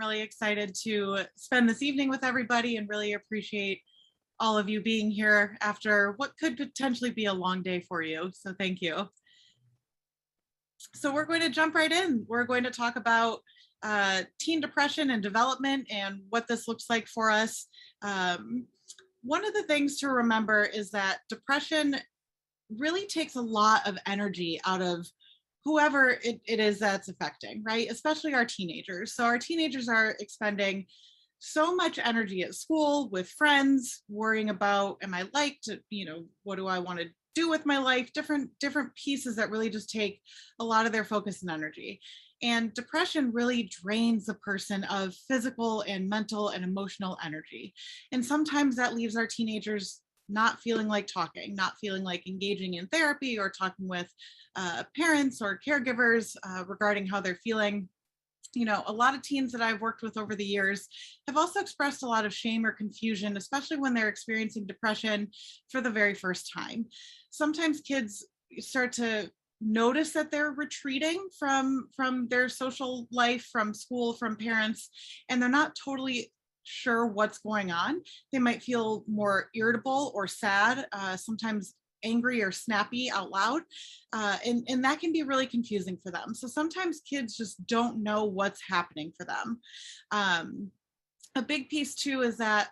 really excited to spend this evening with everybody and really appreciate all of you being here after what could potentially be a long day for you. So thank you. So we're going to jump right in. We're going to talk about teen depression and development and what this looks like for us. One of the things to remember is that depression really takes a lot of energy out of whoever it is that's affecting, right? Especially our teenagers. So our teenagers are expending so much energy at school with friends, worrying about, am I liked? What do I want to do with my life? Different pieces that really just take a lot of their focus and energy. And depression really drains the person of physical and mental and emotional energy. And sometimes that leaves our teenagers not feeling like talking, not feeling like engaging in therapy or talking with parents or caregivers regarding how they're feeling. A lot of teens that I've worked with over the years have also expressed a lot of shame or confusion, especially when they're experiencing depression for the very first time. Sometimes kids start to notice that they're retreating from their social life, from school, from parents, and they're not totally sure what's going on. They might feel more irritable or sad, sometimes angry or snappy out loud, and that can be really confusing for them. So sometimes kids just don't know what's happening for them. A big piece too is that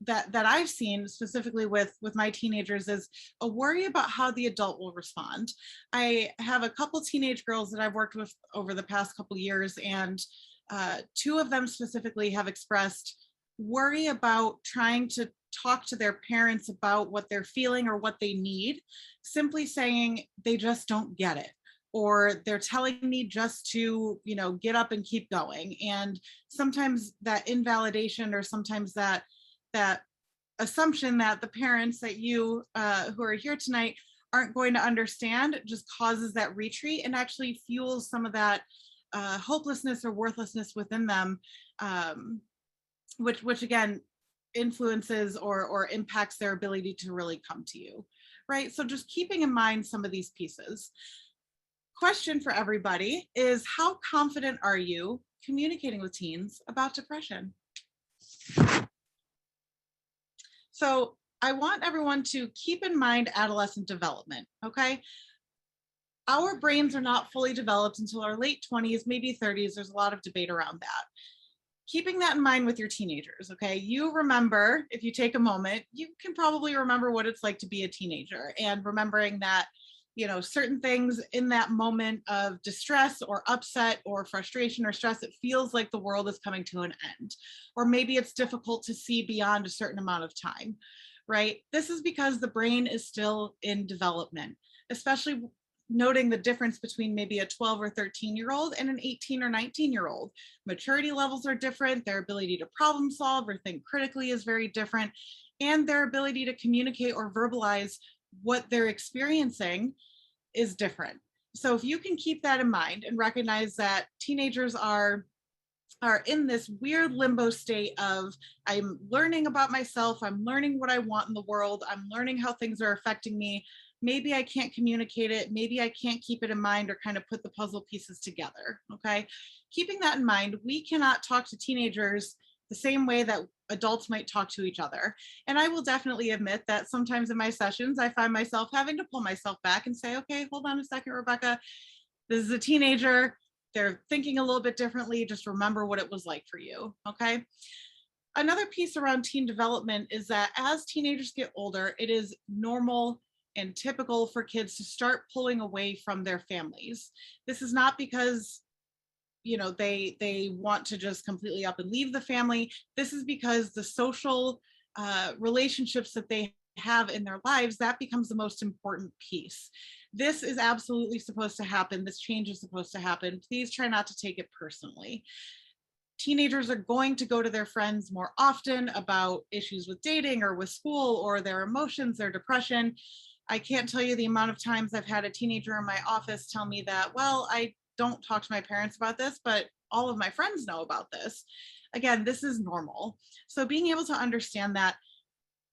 I've seen specifically with my teenagers is a worry about how the adult will respond. I have a couple teenage girls that I've worked with over the past couple years, and two of them specifically have expressed worry about trying to talk to their parents about what they're feeling or what they need, simply saying they just don't get it, or they're telling me just to, get up and keep going. And sometimes that invalidation, or sometimes that assumption that the parents that you who are here tonight aren't going to understand just causes that retreat and actually fuels some of that hopelessness or worthlessness within them, which again influences or impacts their ability to really come to you, right? So just keeping in mind some of these pieces. Question for everybody is, how confident are you communicating with teens about depression? So I want everyone to keep in mind adolescent development, okay? Our brains are not fully developed until our late 20s, maybe 30s. There's a lot of debate around that. Keeping that in mind with your teenagers, okay? You remember, if you take a moment, you can probably remember what it's like to be a teenager, and remembering that, certain things in that moment of distress or upset or frustration or stress, it feels like the world is coming to an end, or maybe it's difficult to see beyond a certain amount of time, right? This is because the brain is still in development, especially noting the difference between maybe a 12 or 13-year-old and an 18 or 19-year-old. Maturity levels are different. Their ability to problem solve or think critically is very different. And their ability to communicate or verbalize what they're experiencing is different. So if you can keep that in mind and recognize that teenagers are in this weird limbo state of, I'm learning about myself, I'm learning what I want in the world, I'm learning how things are affecting me. Maybe I can't communicate it, maybe I can't keep it in mind or kind of put the puzzle pieces together, okay? Keeping that in mind, we cannot talk to teenagers the same way that adults might talk to each other. And I will definitely admit that sometimes in my sessions, I find myself having to pull myself back and say, okay, hold on a second, Rebecca, this is a teenager, they're thinking a little bit differently, just remember what it was like for you, okay? Another piece around teen development is that as teenagers get older, it is normal and typical for kids to start pulling away from their families. This is not because they want to just completely up and leave the family. This is because the social relationships that they have in their lives, that becomes the most important piece. This is absolutely supposed to happen. This change is supposed to happen. Please try not to take it personally. Teenagers are going to go to their friends more often about issues with dating or with school or their emotions, their depression. I can't tell you the amount of times I've had a teenager in my office tell me that, well, I don't talk to my parents about this, but all of my friends know about this. Again, this is normal. So being able to understand that,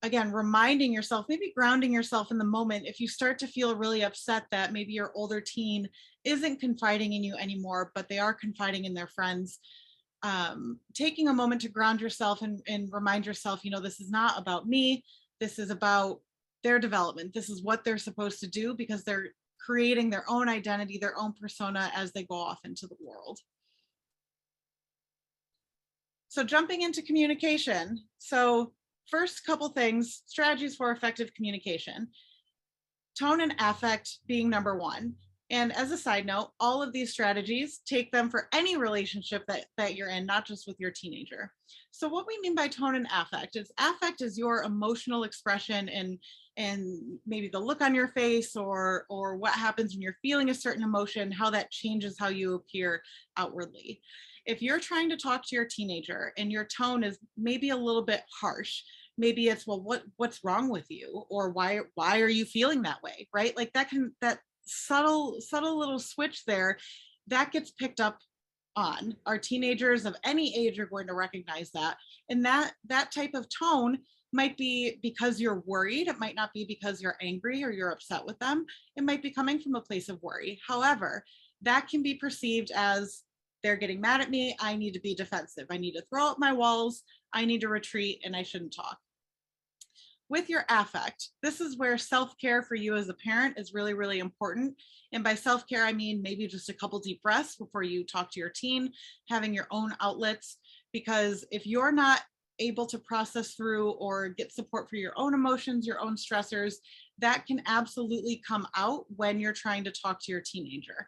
again, reminding yourself, maybe grounding yourself in the moment, if you start to feel really upset that maybe your older teen isn't confiding in you anymore, but they are confiding in their friends, taking a moment to ground yourself and remind yourself, this is not about me. This is about their development. This is what they're supposed to do because they're creating their own identity, their own persona as they go off into the world. So jumping into communication. So first couple things, strategies for effective communication. Tone and affect being number one. And as a side note, all of these strategies, take them for any relationship that you're in, not just with your teenager. So what we mean by tone and affect is your emotional expression and maybe the look on your face or what happens when you're feeling a certain emotion, how that changes how you appear outwardly. If you're trying to talk to your teenager and your tone is maybe a little bit harsh, maybe it's, well, what's wrong with you? Or why are you feeling that way? Right? Like that subtle little switch there, that gets picked up on. Our teenagers of any age are going to recognize that. And that type of tone might be because you're worried. It might not be because you're angry or you're upset with them. It might be coming from a place of worry. However, that can be perceived as, they're getting mad at me, I need to be defensive, I need to throw up my walls, I need to retreat, and I shouldn't talk. With your affect, this is where self-care for you as a parent is really, really important. And by self-care, I mean maybe just a couple deep breaths before you talk to your teen, having your own outlets, because if you're not able to process through or get support for your own emotions, your own stressors, that can absolutely come out when you're trying to talk to your teenager.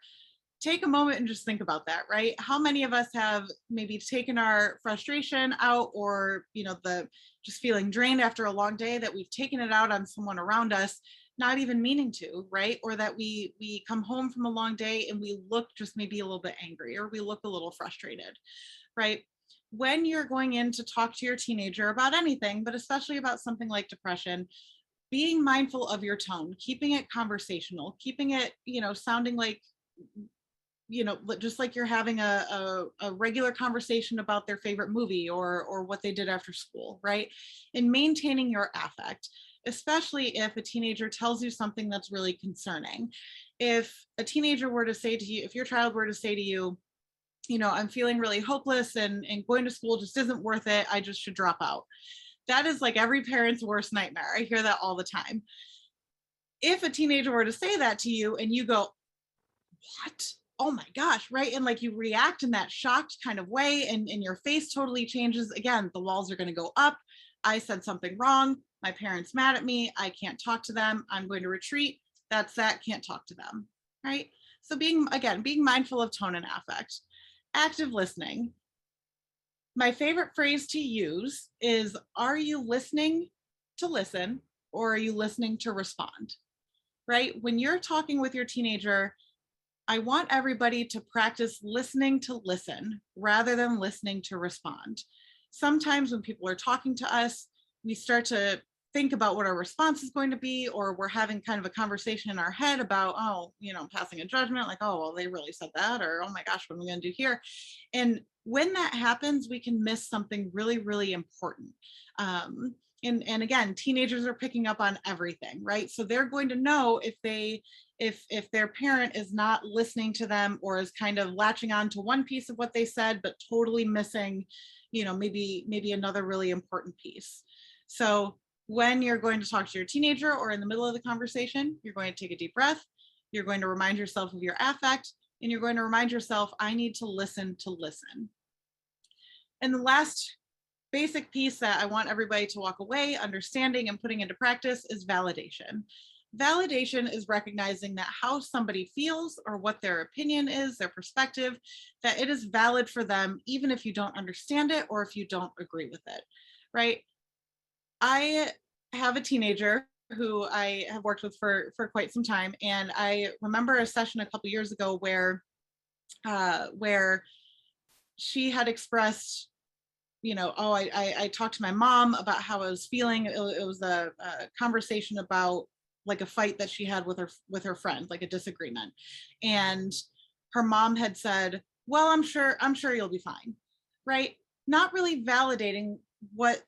Take a moment and just think about that, right? How many of us have maybe taken our frustration out, or the just feeling drained after a long day, that we've taken it out on someone around us, not even meaning to, right? Or that we come home from a long day and we look just maybe a little bit angry, or we look a little frustrated, right? When you're going in to talk to your teenager about anything, but especially about something like depression, being mindful of your tone, keeping it conversational, keeping it, sounding like, just like you're having a regular conversation about their favorite movie or what they did after school, right? And maintaining your affect, especially if a teenager tells you something that's really concerning. If a teenager were to say to you, if your child were to say to you, I'm feeling really hopeless and going to school just isn't worth it, I just should drop out. That is like every parent's worst nightmare. I hear that all the time. If a teenager were to say that to you and you go, what? Oh my gosh, right? And like you react in that shocked kind of way and your face totally changes. Again, the walls are going to go up. I said something wrong. My parents mad at me. I can't talk to them. I'm going to retreat. That's that. Can't talk to them, right? So being mindful of tone and affect. Active listening. My favorite phrase to use is, are you listening to listen, or are you listening to respond? Right? When you're talking with your teenager, I want everybody to practice listening to listen rather than listening to respond. Sometimes when people are talking to us, we start to think about what our response is going to be, or we're having kind of a conversation in our head about, passing a judgment, like, oh, well, they really said that, or, oh my gosh, what am I going to do here? And when that happens, we can miss something really, really important. And again, teenagers are picking up on everything, right? So they're going to know if their parent is not listening to them, or is kind of latching on to one piece of what they said, but totally missing, maybe another really important piece. So when you're going to talk to your teenager or in the middle of the conversation, you're going to take a deep breath. You're going to remind yourself of your affect, and you're going to remind yourself, I need to listen to listen. And the last basic piece that I want everybody to walk away understanding and putting into practice is validation. Validation is recognizing that how somebody feels, or what their opinion is, their perspective, that it is valid for them, even if you don't understand it or if you don't agree with it, right? I have a teenager who I have worked with for quite some time. And I remember a session a couple years ago where she had expressed, I talked to my mom about how I was feeling. It was a conversation about like a fight that she had with her friend, like a disagreement. And her mom had said, well, I'm sure you'll be fine, right? Not really validating what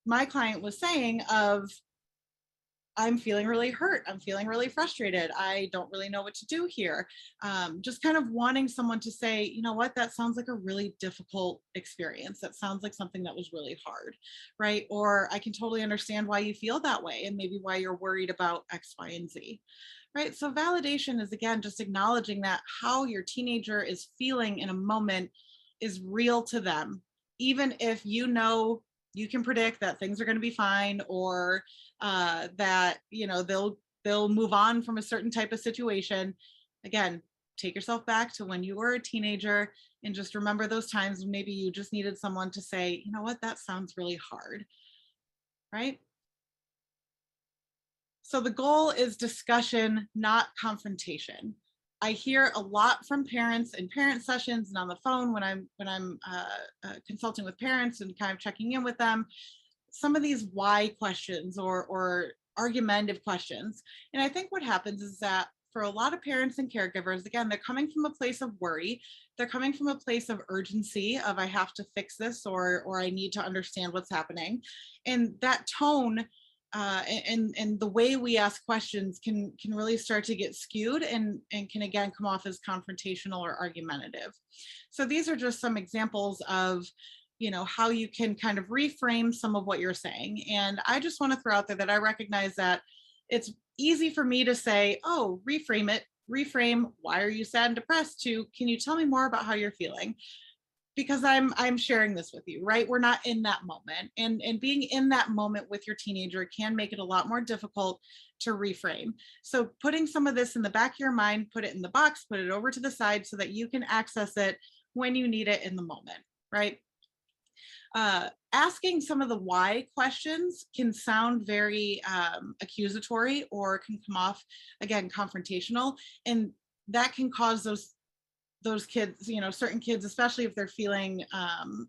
my client was saying of, I'm feeling really hurt. I'm feeling really frustrated. I don't really know what to do here. Just kind of wanting someone to say, you know what, that sounds like a really difficult experience. That sounds like something that was really hard, right? Or I can totally understand why you feel that way and maybe why you're worried about X, Y, and Z, right? So validation is, again, just acknowledging that how your teenager is feeling in a moment is real to them, even if you know you can predict that things are going to be fine, or that they'll move on from a certain type of situation. Again, take yourself back to when you were a teenager and just remember those times when maybe you just needed someone to say, you know what, that sounds really hard, right? So the goal is discussion, not confrontation. I hear a lot from parents in parent sessions and on the phone when I'm consulting with parents and kind of checking in with them. Some of these why questions or argumentative questions. And I think what happens is that for a lot of parents and caregivers, again, they're coming from a place of worry. They're coming from a place of urgency of I have to fix this, or I need to understand what's happening. And that tone and the way we ask questions can really start to get skewed and can again come off as confrontational or argumentative. So these are just some examples of how you can kind of reframe some of what you're saying. And I just want to throw out there that I recognize that it's easy for me to say, oh, reframe, why are you sad and depressed, to can you tell me more about how you're feeling, because I'm sharing this with you, right? We're not in that moment. And being in that moment with your teenager can make it a lot more difficult to reframe. So putting some of this in the back of your mind, put it in the box, put it over to the side so that you can access it when you need it in the moment, right? Asking some of the why questions can sound very accusatory, or can come off, again, confrontational. And that can cause those kids, certain kids, especially if they're feeling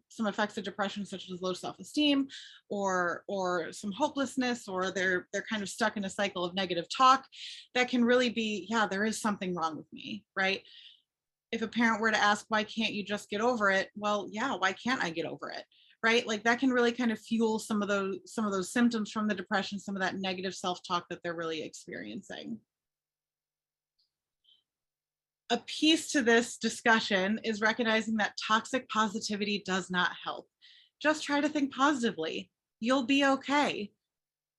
some effects of depression, such as low self-esteem or some hopelessness, or they're kind of stuck in a cycle of negative talk, that can really be, yeah, there is something wrong with me, right? If a parent were to ask, why can't you just get over it? Well, yeah, why can't I get over it? Right? Like that can really kind of fuel some of those symptoms from the depression, some of that negative self-talk that they're really experiencing. A piece to this discussion is recognizing that toxic positivity does not help. Just try to think positively. You'll be okay.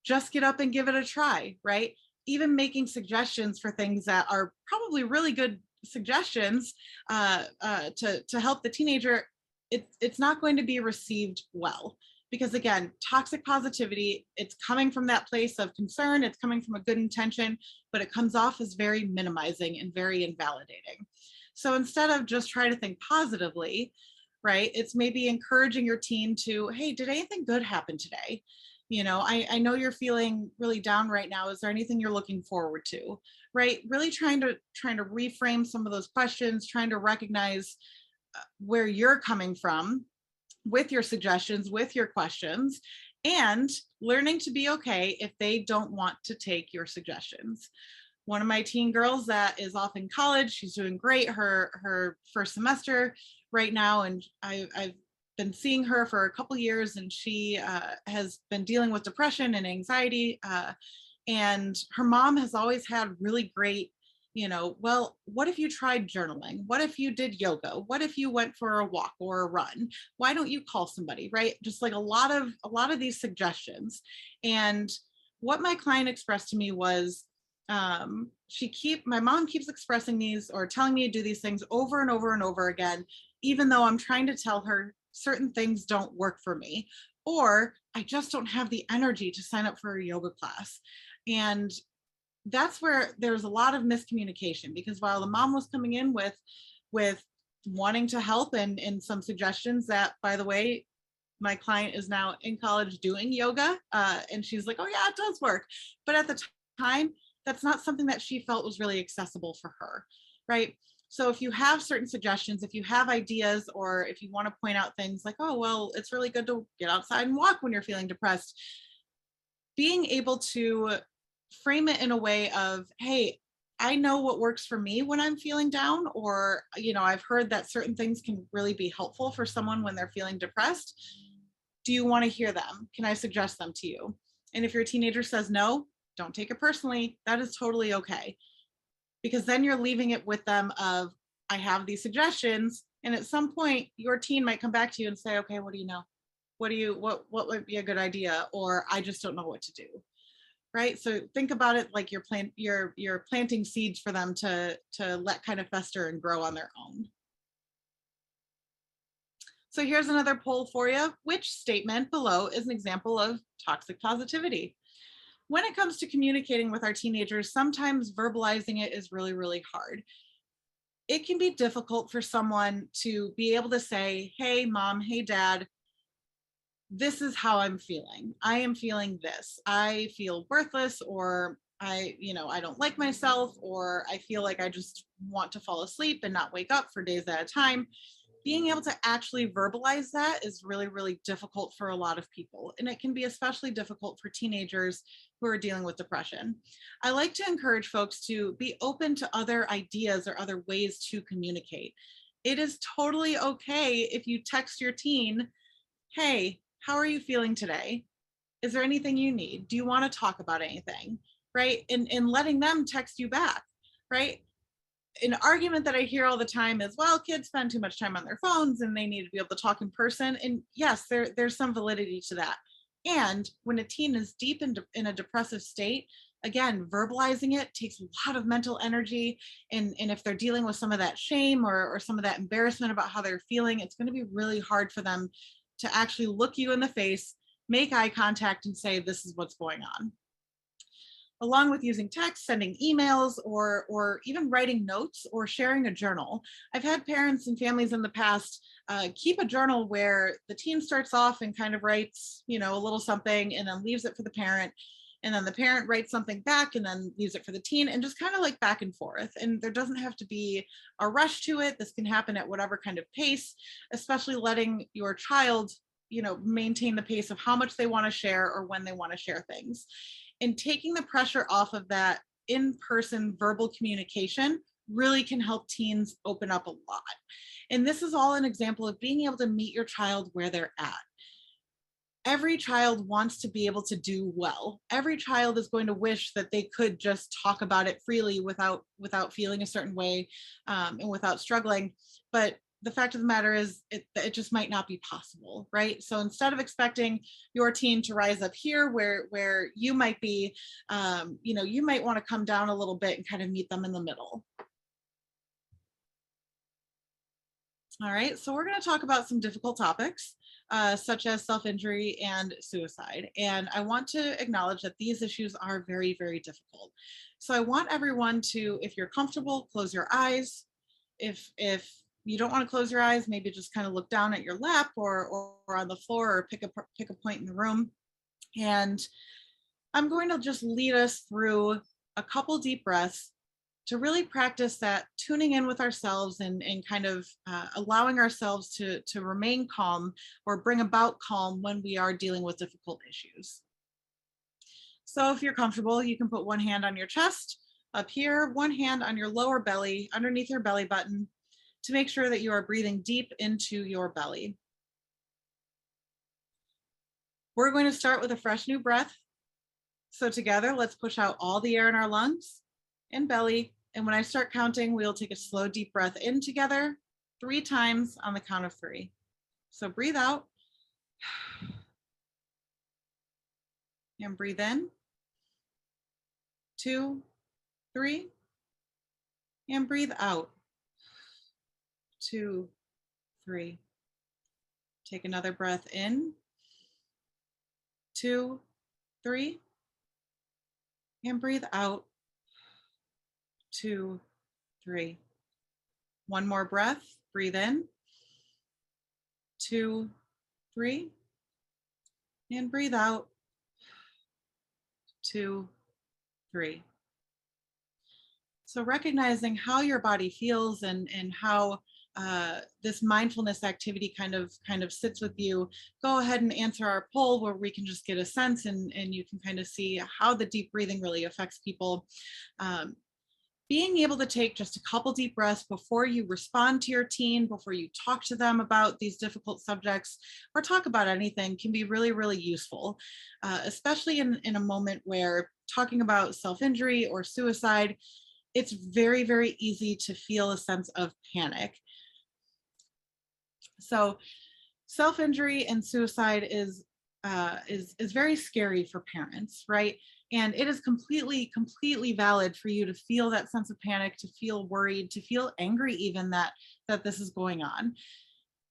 Just get up and give it a try, right? Even making suggestions for things that are probably really good suggestions to help the teenager, it's not going to be received well. Because again, toxic positivity, it's coming from that place of concern, it's coming from a good intention, but it comes off as very minimizing and very invalidating. So instead of just try to think positively, right, it's maybe encouraging your teen to, hey, did anything good happen today? I know you're feeling really down right now. Is there anything you're looking forward to? Right? Really trying to reframe some of those questions, trying to recognize where you're coming from with your suggestions, with your questions, and learning to be okay if they don't want to take your suggestions. One of my teen girls that is off in college, she's doing great, her first semester right now, and I've been seeing her for a couple years, and she has been dealing with depression and anxiety, and her mom has always had really great, well, what if you tried journaling? What if you did yoga? What if you went for a walk or a run? Why don't you call somebody, right? Just like a lot of these suggestions. And what my client expressed to me was, my mom keeps expressing these or telling me to do these things over and over and over again, even though I'm trying to tell her certain things don't work for me, or I just don't have the energy to sign up for a yoga class. And that's where there's a lot of miscommunication, because while the mom was coming in with wanting to help and some suggestions that, by the way, my client is now in college doing yoga, and she's like, oh yeah, it does work. But at the time, that's not something that she felt was really accessible for her, right? So if you have certain suggestions, if you have ideas, or if you want to point out things like, oh, well, it's really good to get outside and walk when you're feeling depressed, being able to frame it in a way of, hey, I know what works for me when I'm feeling down, or, I've heard that certain things can really be helpful for someone when they're feeling depressed. Do you want to hear them? Can I suggest them to you? And if your teenager says no, Don't take it personally. That is totally okay. Because then you're leaving it with them of, I have these suggestions. And at some point, your teen might come back to you and say, okay, what do you know? What would be a good idea? Or I just don't know what to do. Right. So think about it like you're planting seeds for them to let kind of fester and grow on their own. So here's another poll for you. Which statement below is an example of toxic positivity? When it comes to communicating with our teenagers, sometimes verbalizing it is really, really hard. It can be difficult for someone to be able to say, hey, mom, hey, dad, this is how I'm feeling. I am feeling this. I feel worthless, or I don't like myself, or I feel like I just want to fall asleep and not wake up for days at a time. Being able to actually verbalize that is really, really difficult for a lot of people. And it can be especially difficult for teenagers who are dealing with depression. I like to encourage folks to be open to other ideas or other ways to communicate. It is totally okay if you text your teen, hey, how are you feeling today? Is there anything you need? Do you want to talk about anything? Right? And letting them text you back, right? An argument that I hear all the time is, well, kids spend too much time on their phones and they need to be able to talk in person. And yes, there's some validity to that. And when a teen is deep in a depressive state, again, verbalizing it takes a lot of mental energy. And if they're dealing with some of that shame or some of that embarrassment about how they're feeling, it's going to be really hard for them to actually look you in the face, make eye contact, and say, this is what's going on. Along with using text, sending emails, or even writing notes or sharing a journal. I've had parents and families in the past keep a journal where the teen starts off and kind of writes, a little something and then leaves it for the parent. And then the parent writes something back and then leaves it for the teen, and just kind of like back and forth. And there doesn't have to be a rush to it. This can happen at whatever kind of pace, especially letting your child, maintain the pace of how much they want to share or when they want to share things. And taking the pressure off of that in-person verbal communication really can help teens open up a lot. And this is all an example of being able to meet your child where they're at. Every child wants to be able to do well. Every child is going to wish that they could just talk about it freely without feeling a certain way, and without struggling. But the fact of the matter is it just might not be possible, right? So instead of expecting your teen to rise up here where you might be, you might want to come down a little bit and kind of meet them in the middle. All right, so we're going to talk about some difficult topics, such as self-injury and suicide. And I want to acknowledge that these issues are very, very difficult. So I want everyone to, if you're comfortable, close your eyes. If you don't want to close your eyes, maybe just kind of look down at your lap or on the floor, or pick a point in the room. And I'm going to just lead us through a couple deep breaths to really practice that tuning in with ourselves and kind of allowing ourselves to remain calm or bring about calm when we are dealing with difficult issues. So if you're comfortable, you can put one hand on your chest up here, one hand on your lower belly underneath your belly button, to make sure that you are breathing deep into your belly. We're going to start with a fresh new breath. So together, let's push out all the air in our lungs and belly. And when I start counting, we'll take a slow, deep breath in together 3 times on the count of 3. So breathe out and breathe in. 2, 3, and breathe out. 2, 3. Take another breath in. 2, 3, and breathe out. 2, 3. One more breath. Breathe in. 2, 3, and breathe out. 2, 3. So recognizing how your body feels and how this mindfulness activity kind of sits with you. Go ahead and answer our poll where we can just get a sense and you can kind of see how the deep breathing really affects people. Being able to take just a couple deep breaths before you respond to your teen, before you talk to them about these difficult subjects or talk about anything, can be really, really useful, especially in a moment where talking about self-injury or suicide, it's very, very easy to feel a sense of panic. So self-injury and suicide is very scary for parents, right? And it is completely valid for you to feel that sense of panic, to feel worried, to feel angry even that this is going on.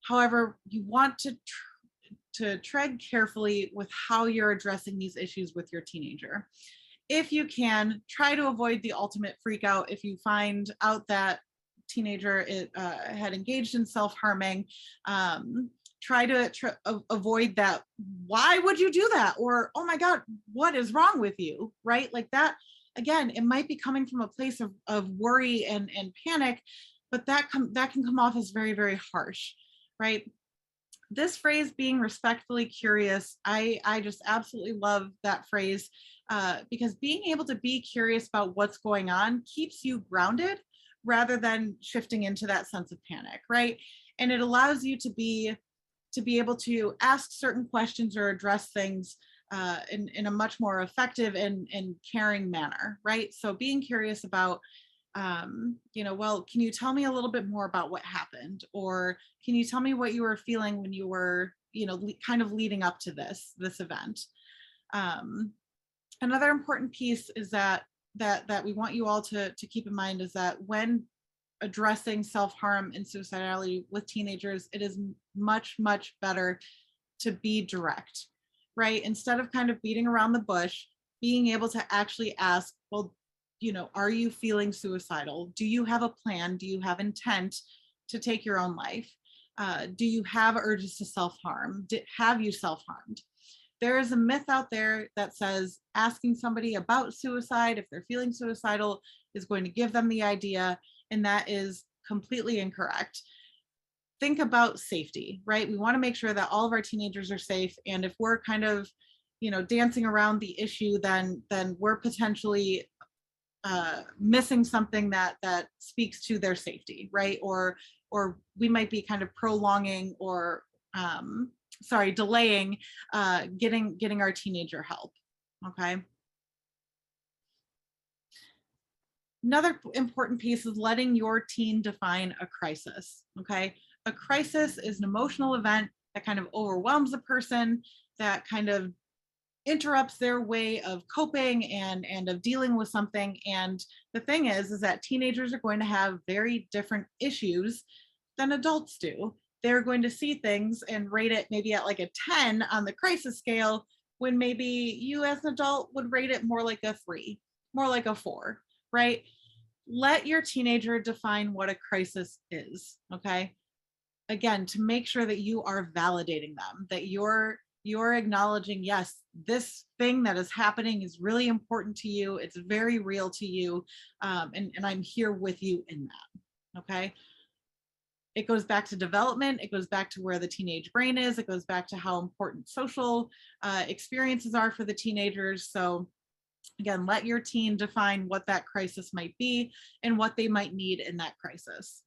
However, you want to tread carefully with how you're addressing these issues with your teenager. If you can, try to avoid the ultimate freak out. If you find out that teenager had engaged in self-harming, try to avoid that. Why would you do that? Or, oh my God, what is wrong with you? Right? Like that, again, it might be coming from a place of worry and panic, but that can come off as very, very harsh, right? This phrase, being respectfully curious, I just absolutely love that phrase, because being able to be curious about what's going on keeps you grounded rather than shifting into that sense of panic, right? And it allows you to be able to ask certain questions or address things in a much more effective and caring manner, right? So being curious about, well, can you tell me a little bit more about what happened? Or can you tell me what you were feeling when you were, kind of leading up to this event? Another important piece is that we want you all to keep in mind is that when addressing self-harm and suicidality with teenagers, it is much better to be direct, right? Instead of kind of beating around the bush, being able to actually ask, well, are you feeling suicidal? Do you have a plan? Do you have intent to take your own life? Do you have urges to self-harm? Have you self-harmed? There is a myth out there that says asking somebody about suicide, if they're feeling suicidal, is going to give them the idea, and that is completely incorrect. Think about safety, right? We want to make sure that all of our teenagers are safe, and if we're kind of, dancing around the issue, then we're potentially missing something that speaks to their safety, right? Or we might be kind of prolonging or delaying getting our teenager help. Okay. Another important piece is letting your teen define a crisis. Okay. A crisis is an emotional event that kind of overwhelms a person, that kind of interrupts their way of coping and of dealing with something. And the thing is that teenagers are going to have very different issues than adults do. They're going to see things and rate it maybe at like a 10 on the crisis scale, when maybe you as an adult would rate it more like a 3, more like a 4, right? Let your teenager define what a crisis is, okay? Again, to make sure that you are validating them, that you're acknowledging, yes, this thing that is happening is really important to you. It's very real to you. And I'm here with you in that. Okay. It goes back to development. It goes back to where the teenage brain is. It goes back to how important social experiences are for the teenagers. So again, let your teen define what that crisis might be and what they might need in that crisis.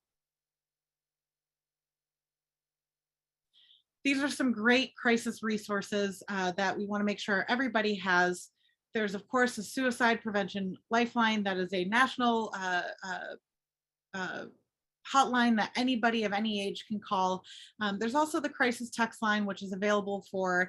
These are some great crisis resources that we want to make sure everybody has. There's, of course, a suicide prevention lifeline that is a national hotline that anybody of any age can call. There's also the crisis text line, which is available for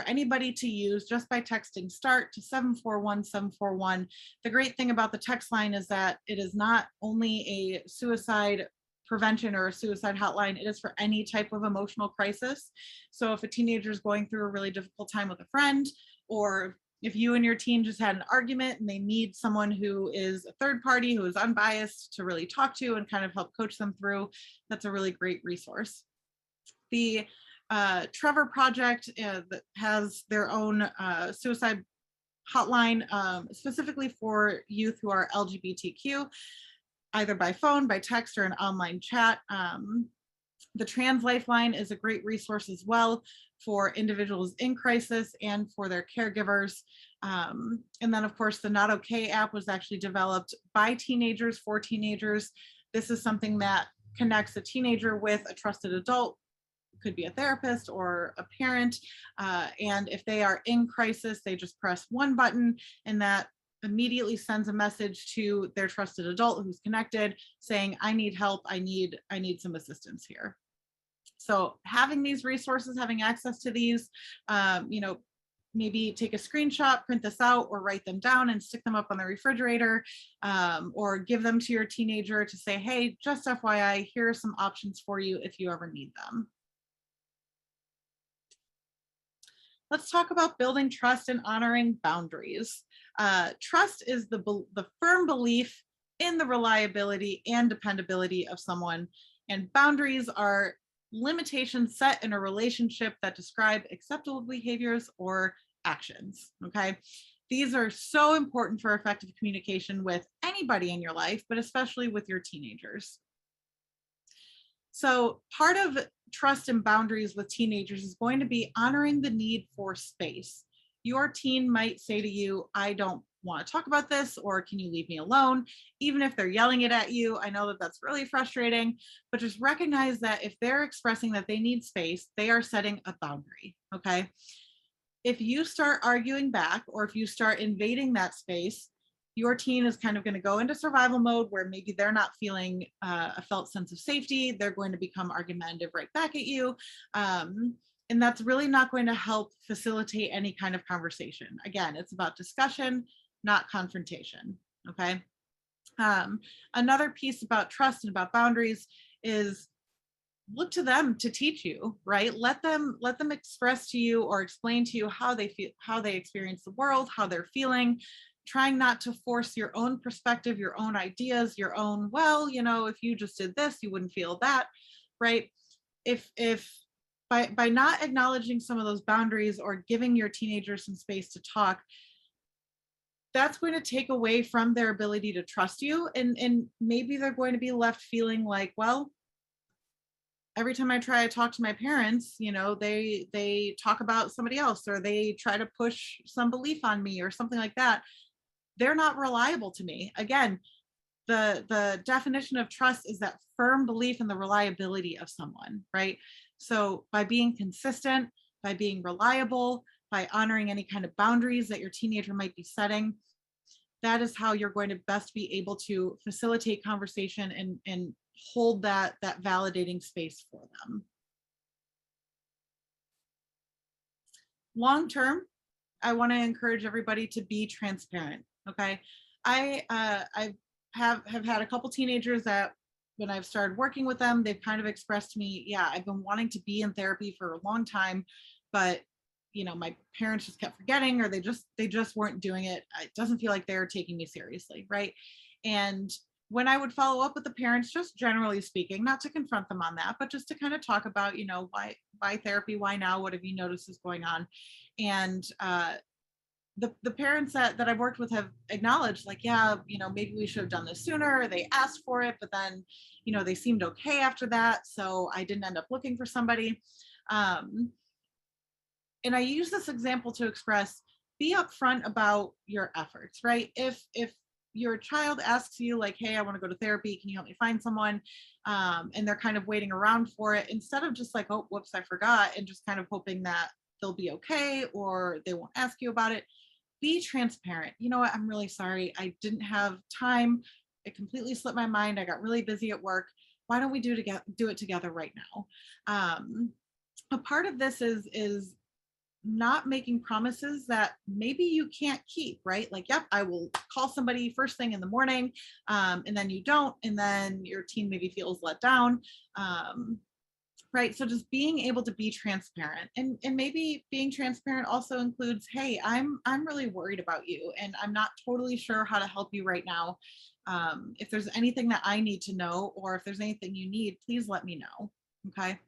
anybody to use just by texting START to 741-741. The great thing about the text line is that it is not only a suicide prevention or a suicide hotline, it is for any type of emotional crisis. So if a teenager is going through a really difficult time with a friend, or if you and your teen just had an argument and they need someone who is a third party, who is unbiased to really talk to and kind of help coach them through, that's a really great resource. The Trevor Project that has their own suicide hotline specifically for youth who are LGBTQ, either by phone, by text, or an online chat. The Trans Lifeline is a great resource as well for individuals in crisis and for their caregivers. And then, of course, the Not Okay app was actually developed by teenagers for teenagers. This is something that connects a teenager with a trusted adult could be a therapist or a parent. And if they are in crisis, they just press one button and that immediately sends a message to their trusted adult who's connected saying, I need help, I need some assistance here. So having these resources, having access to these, maybe take a screenshot, print this out, or write them down and stick them up on the refrigerator, or give them to your teenager to say, hey, just FYI, here are some options for you if you ever need them. Let's talk about building trust and honoring boundaries. Trust is the firm belief in the reliability and dependability of someone, and boundaries are limitations set in a relationship that describe acceptable behaviors or actions, okay? These are so important for effective communication with anybody in your life, but especially with your teenagers. So part of trust and boundaries with teenagers is going to be honoring the need for space. Your teen might say to you, I don't want to talk about this, or can you leave me alone? Even if they're yelling it at you, I know that that's really frustrating, but just recognize that if they're expressing that they need space, they are setting a boundary, okay? If you start arguing back, or if you start invading that space, your teen is kind of going to go into survival mode where maybe they're not feeling a felt sense of safety. They're going to become argumentative right back at you. And that's really not going to help facilitate any kind of conversation. Again, it's about discussion, not confrontation, okay? Another piece about trust and about boundaries is look to them to teach you, right? Let them express to you or explain to you how they feel, how they experience the world, how they're feeling, trying not to force your own perspective, your own ideas, your own, well, if you just did this, you wouldn't feel that, right? If by not acknowledging some of those boundaries or giving your teenagers some space to talk, that's going to take away from their ability to trust you. And maybe they're going to be left feeling like, well, every time I try to talk to my parents, they talk about somebody else, or they try to push some belief on me or something like that. They're not reliable to me. Again, the definition of trust is that firm belief in the reliability of someone, right? So by being consistent, by being reliable, by honoring any kind of boundaries that your teenager might be setting, that is how you're going to best be able to facilitate conversation and hold that validating space for them. Long term, I want to encourage everybody to be transparent. Okay, I have had a couple teenagers that when I've started working with them, they've kind of expressed to me, yeah, I've been wanting to be in therapy for a long time, but my parents just kept forgetting, or they just weren't doing it. It doesn't feel like they're taking me seriously, right? And when I would follow up with the parents, just generally speaking, not to confront them on that, but just to kind of talk about, why therapy, why now, what have you noticed is going on? And the parents that I've worked with have acknowledged, like, yeah, maybe we should have done this sooner. They asked for it, but then, they seemed okay after that. So I didn't end up looking for somebody. And I use this example to express, be upfront about your efforts, right? If your child asks you like, hey, I want to go to therapy, can you help me find someone? And they're kind of waiting around for it, instead of just like, oh, whoops, I forgot, and just kind of hoping that they'll be okay or they won't ask you about it. Be transparent. You know what? I'm really sorry. I didn't have time. It completely slipped my mind. I got really busy at work. Why don't we do it together right now? A part of this is not making promises that maybe you can't keep, right? Like, yep, I will call somebody first thing in the morning, and then you don't, and then your teen maybe feels let down, right? So just being able to be transparent, and maybe being transparent also includes, hey, I'm really worried about you, and I'm not totally sure how to help you right now. If there's anything that I need to know, or if there's anything you need, please let me know. Okay.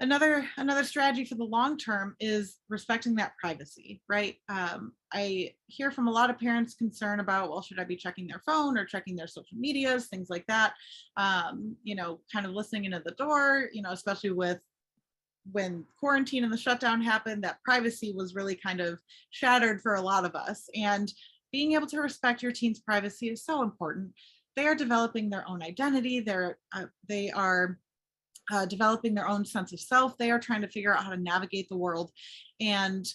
Another strategy for the long term is respecting that privacy, right? I hear from a lot of parents concern about, well, should I be checking their phone or checking their social medias, things like that. Kind of listening into the door, especially with when quarantine and the shutdown happened, that privacy was really kind of shattered for a lot of us. And being able to respect your teen's privacy is so important. They are developing their own identity. They are developing their own sense of self. They are trying to figure out how to navigate the world. And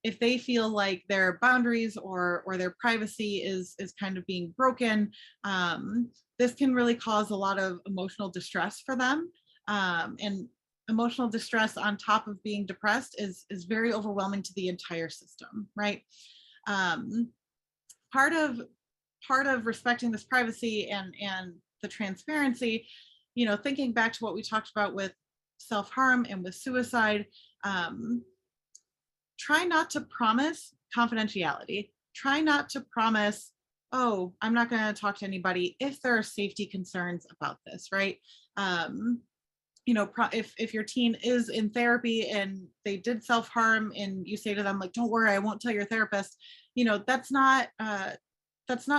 if they feel like their boundaries or their privacy is kind of being broken, this can really cause a lot of emotional distress for them. And emotional distress on top of being depressed is very overwhelming to the entire system, right? Um, part of respecting this privacy and the transparency, thinking back to what we talked about with self-harm and with suicide, um, try not to promise confidentiality. Try not to promise, oh, I'm not going to talk to anybody if there are safety concerns about this, right? If your teen is in therapy and they did self-harm and you say to them, like, don't worry, I won't tell your therapist, that's not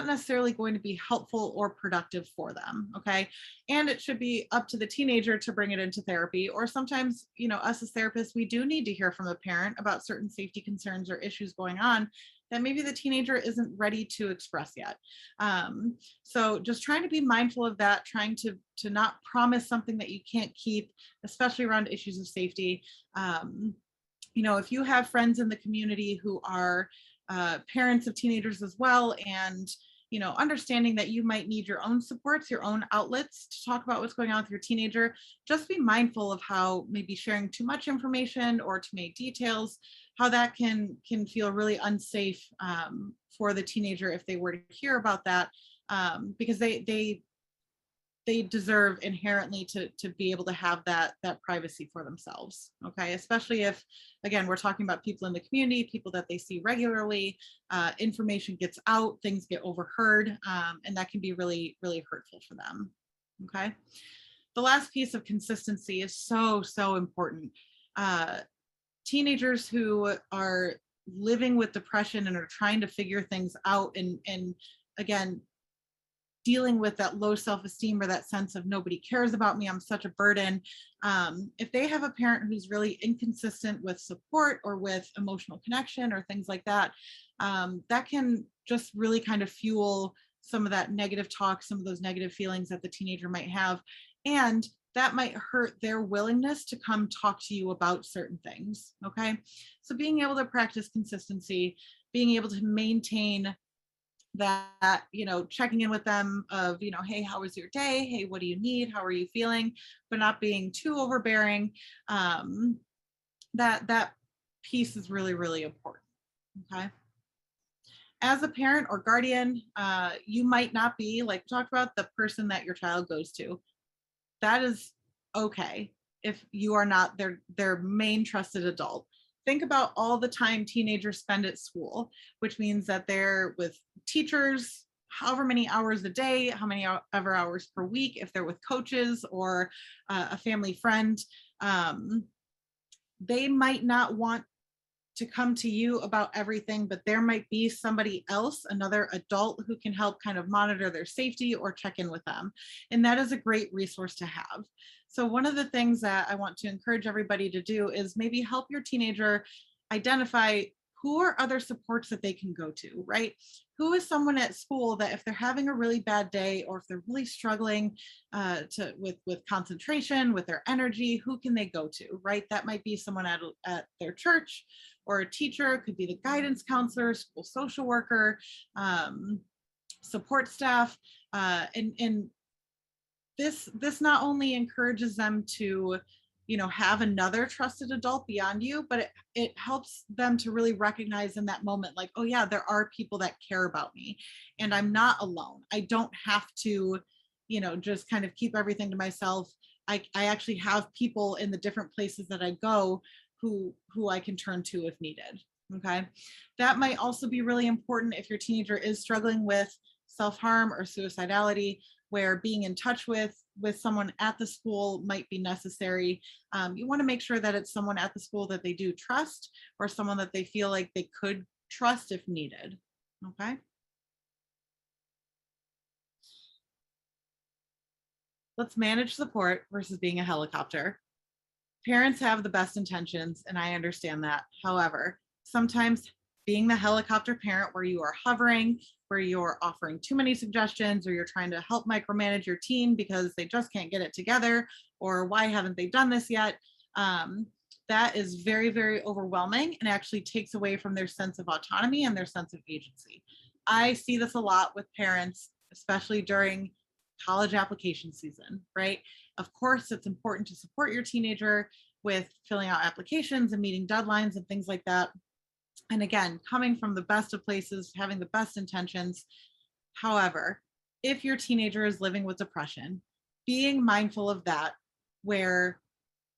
necessarily going to be helpful or productive for them. Okay. And it should be up to the teenager to bring it into therapy. Or sometimes, us as therapists, we do need to hear from a parent about certain safety concerns or issues going on that maybe the teenager isn't ready to express yet. So just trying to be mindful of that, trying to not promise something that you can't keep, especially around issues of safety. If you have friends in the community who are parents of teenagers as well, and understanding that you might need your own supports, your own outlets to talk about what's going on with your teenager, just be mindful of how maybe sharing too much information or too many details, how that can feel really unsafe for the teenager if they were to hear about that, because they deserve inherently to be able to have that privacy for themselves. Okay, especially if, again, we're talking about people in the community, people that they see regularly, information gets out, things get overheard, and that can be really, really hurtful for them. Okay, the last piece of consistency is so important. Teenagers who are living with depression and are trying to figure things out, and again, dealing with that low self-esteem or that sense of nobody cares about me, I'm such a burden. If they have a parent who's really inconsistent with support or with emotional connection or things like that, that can just really kind of fuel some of that negative talk, some of those negative feelings that the teenager might have. And that might hurt their willingness to come talk to you about certain things. Okay. So being able to practice consistency, being able to maintain that, checking in with them of, hey, how was your day? Hey, what do you need? How are you feeling? But not being too overbearing. That piece is really, really important. Okay. As a parent or guardian, you might not be, like we talked about, the person that your child goes to. That is okay if you are not their main trusted adult. Think about all the time teenagers spend at school, which means that they're with teachers however many hours a day, how many ever hours per week, if they're with coaches or a family friend. They might not want to come to you about everything, but there might be somebody else, another adult, who can help kind of monitor their safety or check in with them. And that is a great resource to have. So one of the things that I want to encourage everybody to do is maybe help your teenager identify who are other supports that they can go to, right? Who is someone at school that if they're having a really bad day or if they're really struggling with concentration, with their energy, who can they go to, right? That might be someone at their church, or a teacher. It could be the guidance counselor, school social worker, support staff. And this not only encourages them to have another trusted adult beyond you, but it helps them to really recognize in that moment, like, oh yeah, there are people that care about me and I'm not alone. I don't have to just kind of keep everything to myself. I actually have people in the different places that I go who I can turn to if needed. Okay, that might also be really important if your teenager is struggling with self-harm or suicidality, where being in touch with someone at the school might be necessary. You want to make sure that it's someone at the school that they do trust, or someone that they feel like they could trust if needed. Okay. Let's manage support versus being a helicopter. Parents have the best intentions, and I understand that. However, sometimes being the helicopter parent where you are hovering, where you're offering too many suggestions, or you're trying to help micromanage your teen because they just can't get it together, or why haven't they done this yet? That is very, very overwhelming and actually takes away from their sense of autonomy and their sense of agency. I see this a lot with parents, especially during college application season, right? Of course, it's important to support your teenager with filling out applications and meeting deadlines and things like that. And again, coming from the best of places, having the best intentions. However, if your teenager is living with depression, being mindful of that, where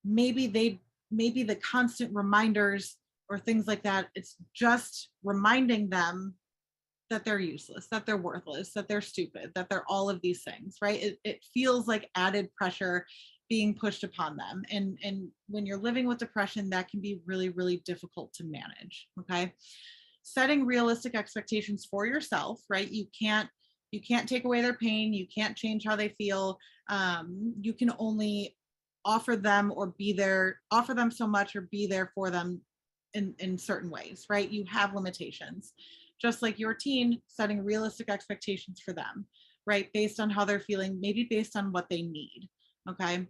maybe the constant reminders or things like that, it's just reminding them that they're useless, that they're worthless, that they're stupid, that they're all of these things, right? It feels like added pressure being pushed upon them. And when you're living with depression, that can be really, really difficult to manage, okay? Setting realistic expectations for yourself, right? You can't take away their pain. You can't change how they feel. You can only offer them so much or be there for them in certain ways, right? You have limitations. Just like your teen, setting realistic expectations for them, right? Based on how they're feeling, maybe based on what they need, okay?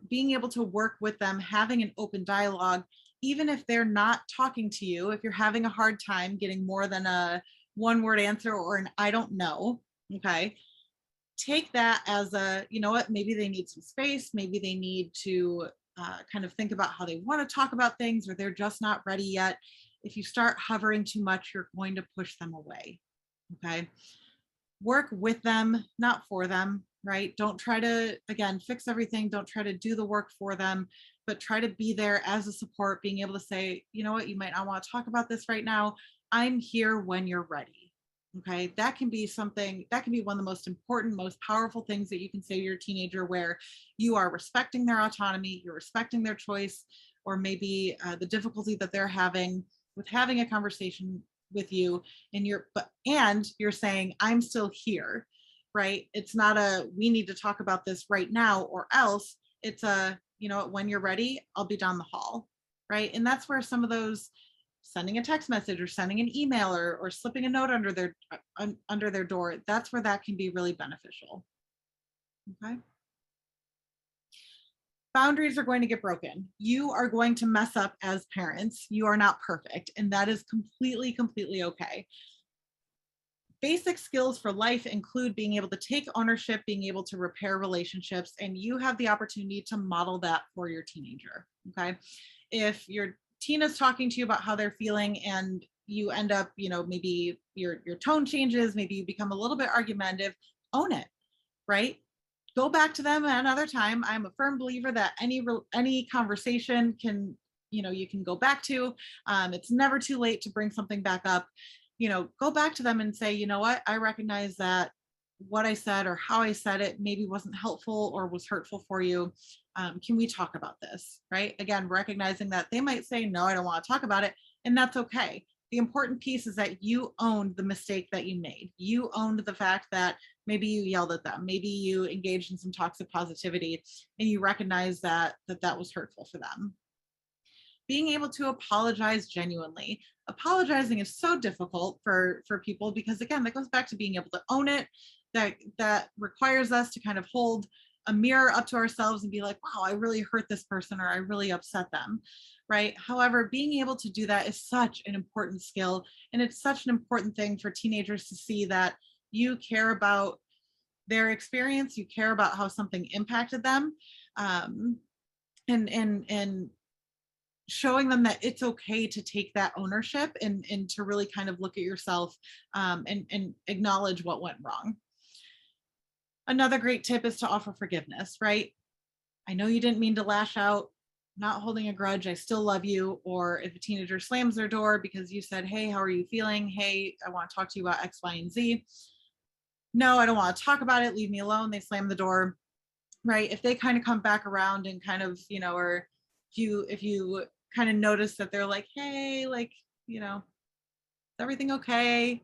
Being able to work with them, having an open dialogue, even if they're not talking to you, if you're having a hard time getting more than a one-word answer or an I don't know, okay? Take that as a, you know what, maybe they need some space, maybe they need to kind of think about how they want to talk about things, or they're just not ready yet. If you start hovering too much, you're going to push them away, okay? Work with them, not for them, right? Don't try to, again, fix everything. Don't try to do the work for them, but try to be there as a support, being able to say, you know what, you might not want to talk about this right now. I'm here when you're ready. Okay, that can be something, that can be one of the most important, most powerful things that you can say to your teenager, where you are respecting their autonomy, you're respecting their choice, or maybe the difficulty that they're having with having a conversation with you, and you're saying, I'm still here, right? It's not a, we need to talk about this right now or else. It's a, you know, when you're ready, I'll be down the hall, right? And that's where some of those, sending a text message or sending an email or slipping a note under their door, that's where that can be really beneficial. Okay. Boundaries are going to get broken. You are going to mess up as parents. You are not perfect, and that is completely, completely okay. Basic skills for life include being able to take ownership, being able to repair relationships, and you have the opportunity to model that for your teenager, okay? If your teen is talking to you about how they're feeling and you end up, you know, maybe your tone changes, maybe you become a little bit argumentative, own it, right? Go back to them another time. I'm a firm believer that any conversation can, you know, you can go back to. It's never too late to bring something back up. You know, go back to them and say, you know what, I recognize that what I said or how I said it maybe wasn't helpful or was hurtful for you. Can we talk about this? Right? Again, recognizing that they might say, no, I don't want to talk about it. And that's okay. The important piece is that you owned the mistake that you made. You owned the fact that maybe you yelled at them, maybe you engaged in some toxic positivity, and you recognize that that was hurtful for them. Being able to apologize genuinely. Apologizing is so difficult for people because, again, that goes back to being able to own it. That requires us to kind of hold a mirror up to ourselves and be like, wow, I really hurt this person or I really upset them, right? However, being able to do that is such an important skill, and it's such an important thing for teenagers to see that you care about their experience, you care about how something impacted them, and showing them that it's okay to take that ownership and to really kind of look at yourself and acknowledge what went wrong. Another great tip is to offer forgiveness, right? I know you didn't mean to lash out, not holding a grudge, I still love you. Or if a teenager slams their door because you said, hey, how are you feeling? Hey, I want to talk to you about X, Y, and Z. No, I don't want to talk about it. Leave me alone. They slam the door, right? If they kind of come back around and kind of, you know, or if you kind of notice that they're like, hey, like, you know, is everything okay?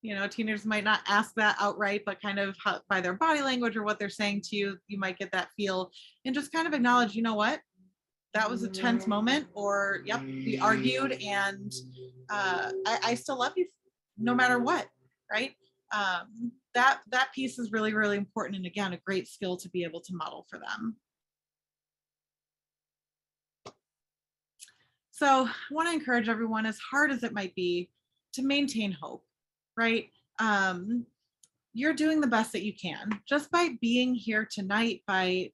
You know, teenagers might not ask that outright, but kind of by their body language or what they're saying to you, you might get that feel, and just kind of acknowledge, you know what, that was a tense moment, or yep, we argued, and I still love you no matter what, right? That piece is really, really important, and again, a great skill to be able to model for them. So I want to encourage everyone, as hard as it might be, to maintain hope, right? Um, you're doing the best that you can just by being here tonight, by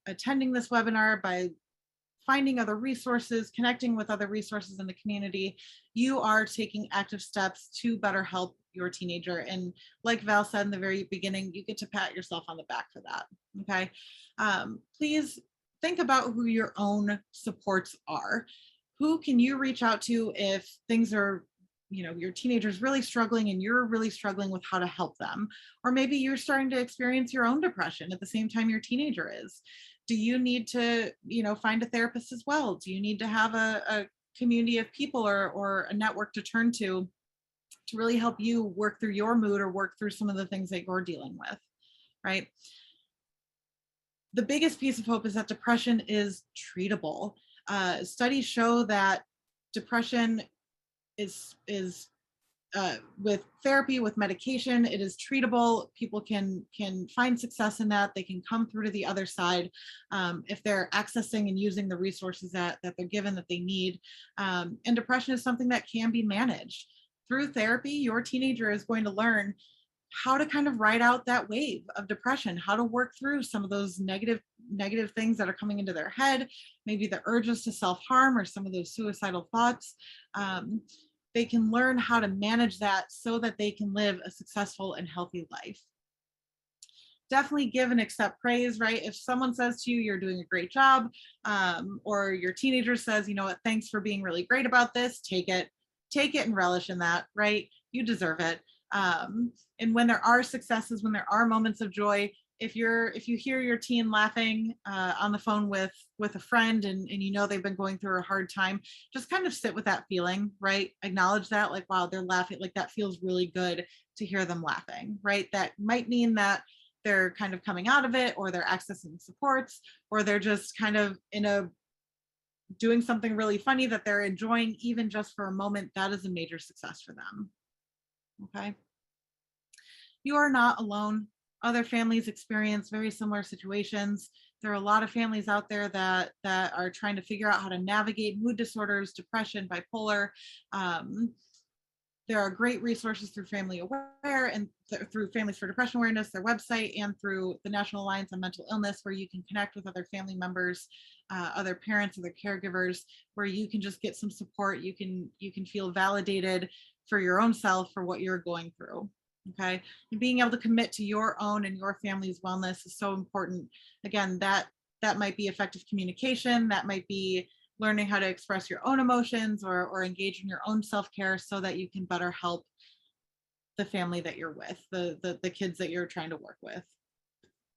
attending this webinar, by finding other resources, connecting with other resources in the community. You are taking active steps to better help your teenager. And like Val said in the very beginning, you get to pat yourself on the back for that. Okay. Please think about who your own supports are. Who can you reach out to if things are, your teenager's really struggling and you're really struggling with how to help them? Or maybe you're starting to experience your own depression at the same time your teenager is. Do you need to, find a therapist as well? Do you need to have a community of people or a network to turn to really help you work through your mood or work through some of the things that you're dealing with, right? The biggest piece of hope is that depression is treatable. Studies show that depression is with therapy, with medication, it is treatable. People can find success in that. They can come through to the other side if they're accessing and using the resources that they're given that they need. And depression is something that can be managed through therapy. Your teenager is going to learn how to kind of ride out that wave of depression, how to work through some of those negative things that are coming into their head, maybe the urges to self-harm or some of those suicidal thoughts. They can learn how to manage that so that they can live a successful and healthy life. Definitely give and accept praise, right? If someone says to you, you're doing a great job, or your teenager says, you know what, thanks for being really great about this, take it and relish in that, right? You deserve it. And when there are successes, when there are moments of joy, if you hear your teen laughing on the phone with a friend and they've been going through a hard time, just kind of sit with that feeling, right? Acknowledge that, like, wow, they're laughing, like that feels really good to hear them laughing, right? That might mean that they're kind of coming out of it, or they're accessing supports, or they're just kind of doing something really funny that they're enjoying, even just for a moment. That is a major success for them. Okay. You are not alone. Other families experience very similar situations. There are a lot of families out there that are trying to figure out how to navigate mood disorders, depression, bipolar. There are great resources through Family Aware and through Families for Depression Awareness, their website, and through the National Alliance on Mental Illness, where you can connect with other family members, other parents, other caregivers, where you can just get some support. You can feel validated for your own self for what you're going through. Okay, and being able to commit to your own and your family's wellness is so important. Again, that might be effective communication. That might be learning how to express your own emotions or engage in your own self-care so that you can better help the family that you're with, the kids that you're trying to work with.